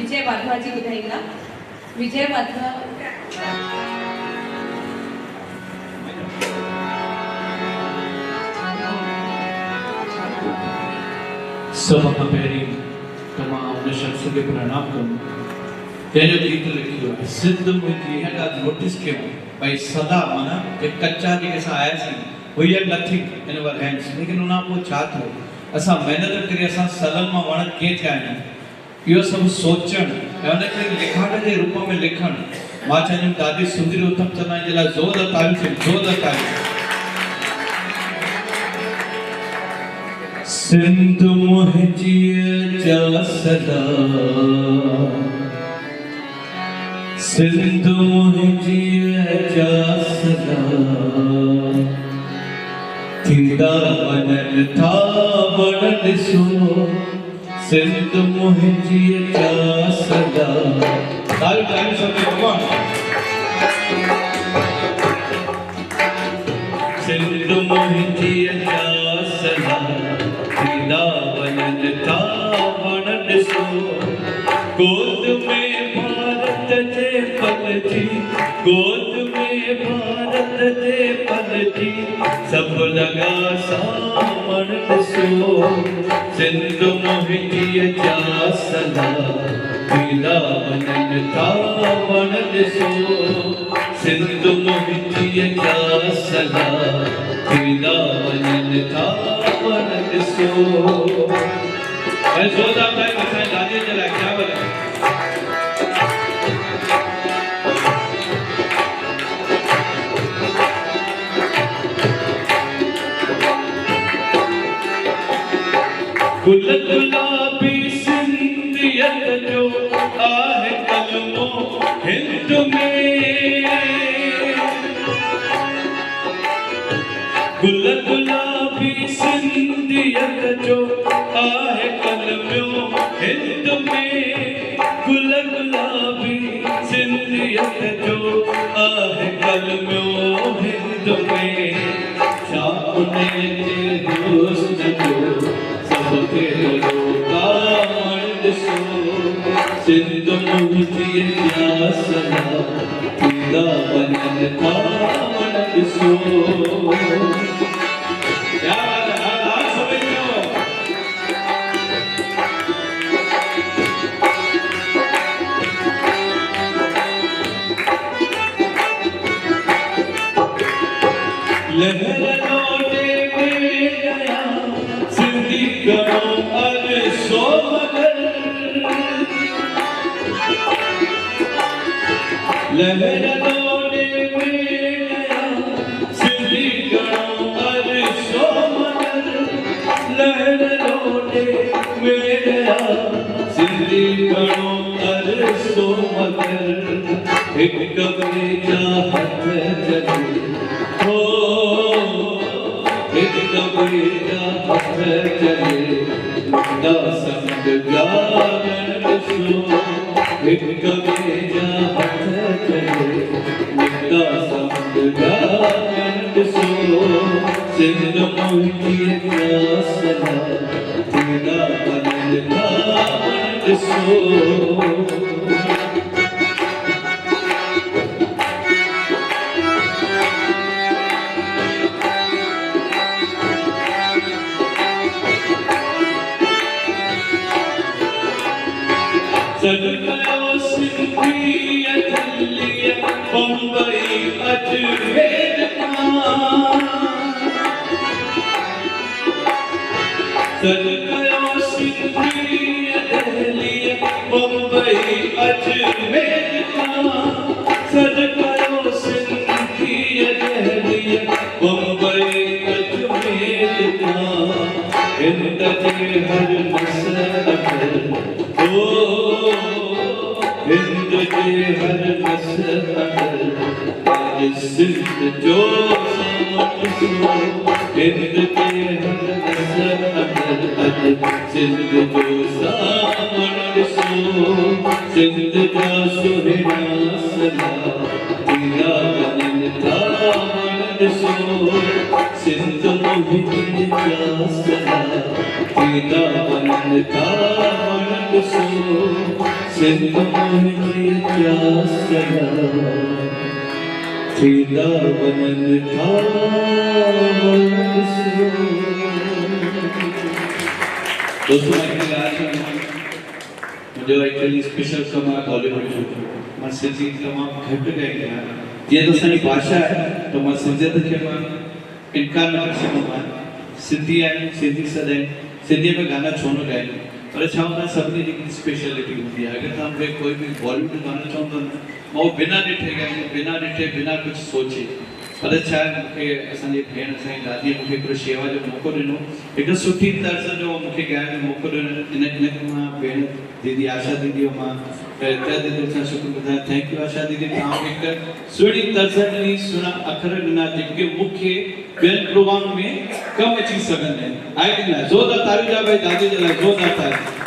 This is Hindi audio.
विजय वाधवा जी ॿुधाईंदा। विजय वाधवा सब खां पहिरीं तमाम उन शख्स खे प्रणाम करूं जंहिंजो गीत लिखियो आहे सिंध मुंहिंजी हिन ॻाल्हि नोटिस कयो भई सदा माना के कच्चा जेके असां आयासीं we are nothing in our hands, लेकिन उन खां पोइ छा थियो असां महिनत करे असां सालनि मां वण कीअं थिया आहियूं इहो सभु सोचणु ऐं उनखे लिखाण जे रूप में लिखणु मां चवंदुमि दादी सुंदरी उत्तम चंदानी जे लाइ ज़ोरदार तालियूं, ज़ोरदार तालियूं। सिंध मुंहिंजी जा सदा, सिंध मुंहिंजी जा सदा, थींदा वञनि था वण ॾिसो सिंध मुंहिंजी जा सदा। तालियूं तालियूं सभु भॻवान। सिंध मुंहिंजी जा सदा थींदा वञनि था वण ॾिसो गोद में भारत जे पलजी, गोद में भारत जे पलजी सभु लॻा सावण ॾिसो सिंध मुंहिंजी जा सदा थींदा वञनि था वण ॾिसो सिंध मुंहिंजी जा सदा थींदा वञनि था वण ॾिसो। ऐं ज़ोरदार तालियूं असांजे दादीअ जे लाइ क्या वञे। गुल गुलाबी सिंधियत जो आहे कलमो हिंद में, गुल गुलाबी सिंधियत जो आहे कलमो हिंद में, गुल गुलाबी सिंधियत जो आहे कलमो हिंद में। छा उन्हे जे हुस्न जो सबके लोका वण ॾिसो सिंध मुंहिंजी जा सदा थींदा वञनि था वण ॾिसो। लहर लौटे में गया सिंधी करो अरे सो मगर, लहर लौटे में गया सिंधी करो अरे सो मगर, लहर लौटे में गया सिंधी करो अरे सो मगर। एक कबरे जा हथ चले हो एक कबरे जा हथ चले मुंडा संग जागण ॾिसो एक कबरे जा हथ चले मुंडा संग जागण ॾिसो सिंध मुंहिंजी जा सदा थींदा वञनि था वण ॾिसो। सदकयो सिंधिया दिल्ली बम्बई अजमेर सदकयो सिंधिया दिल्ली बम्बई अजमेर सदकयो सिंधिया दिल्ली बम्बई अजमेर हिंद जे हर मसरत हिंद जे हर मसरत आज सिंध जो सावण ॾिसो हिंद जे हर मसरत आज सिंध जो सावण ॾिसो सिंध जा सुहिणा सदा थींदा वञनि था वण ॾिसो सिंध मुंहिंजी जा सदा थींदा वञनि था वण ॾिसो सिंध मोहिनी प्यासया थींदा वञनि था दोस्तों मुझे एक्चुअली स्पेशल कम आहे बॉलीवुड जो मां सिंधी तमामु घटि ॻाईंदो आहियां जीअं त असांजी भाषा आहे त मां सिंधियत खे मां इनकार न करे सघंदो आहियां सिंधी आहिनि सिंधी सदाईं सिंधीअ में गाना छो न ॻाइनि पर छा हूंदो आहे सभिनी जी स्पेशलिटी हूंदी आहे अगरि तव्हां मूंखे कोई बि बॉलीवुड गानो चवंदो न मां उहो बिना ॾिठे ॻाईंदो बिना ॾिठे बिना कुझु सोचे पर छा आहे मूंखे असांजी भेण असांजी दादीअ मूंखे हिकिड़ो शेवा जो मौक़ो ॾिनो हिकु सुठी तर्ज़ जो मूंखे ॻाइण जो मौक़ो ॾिनो इन मां भेण दीदी आशा दीदी मां तह दिलि सां शुक्रगुज़ार थैंक यू आशा दीदी तव्हां हिकु सुहिणी तर्ज़ ॾिनी सुहिणा अखर ॾिना जेके मूंखे ॿियनि प्रोग्राम में कमु अची सघंदा आहिनि आहे की न ज़ोरदार तालियूं ॾियो भाई दादी जे लाइ ज़ोरदार तालियूं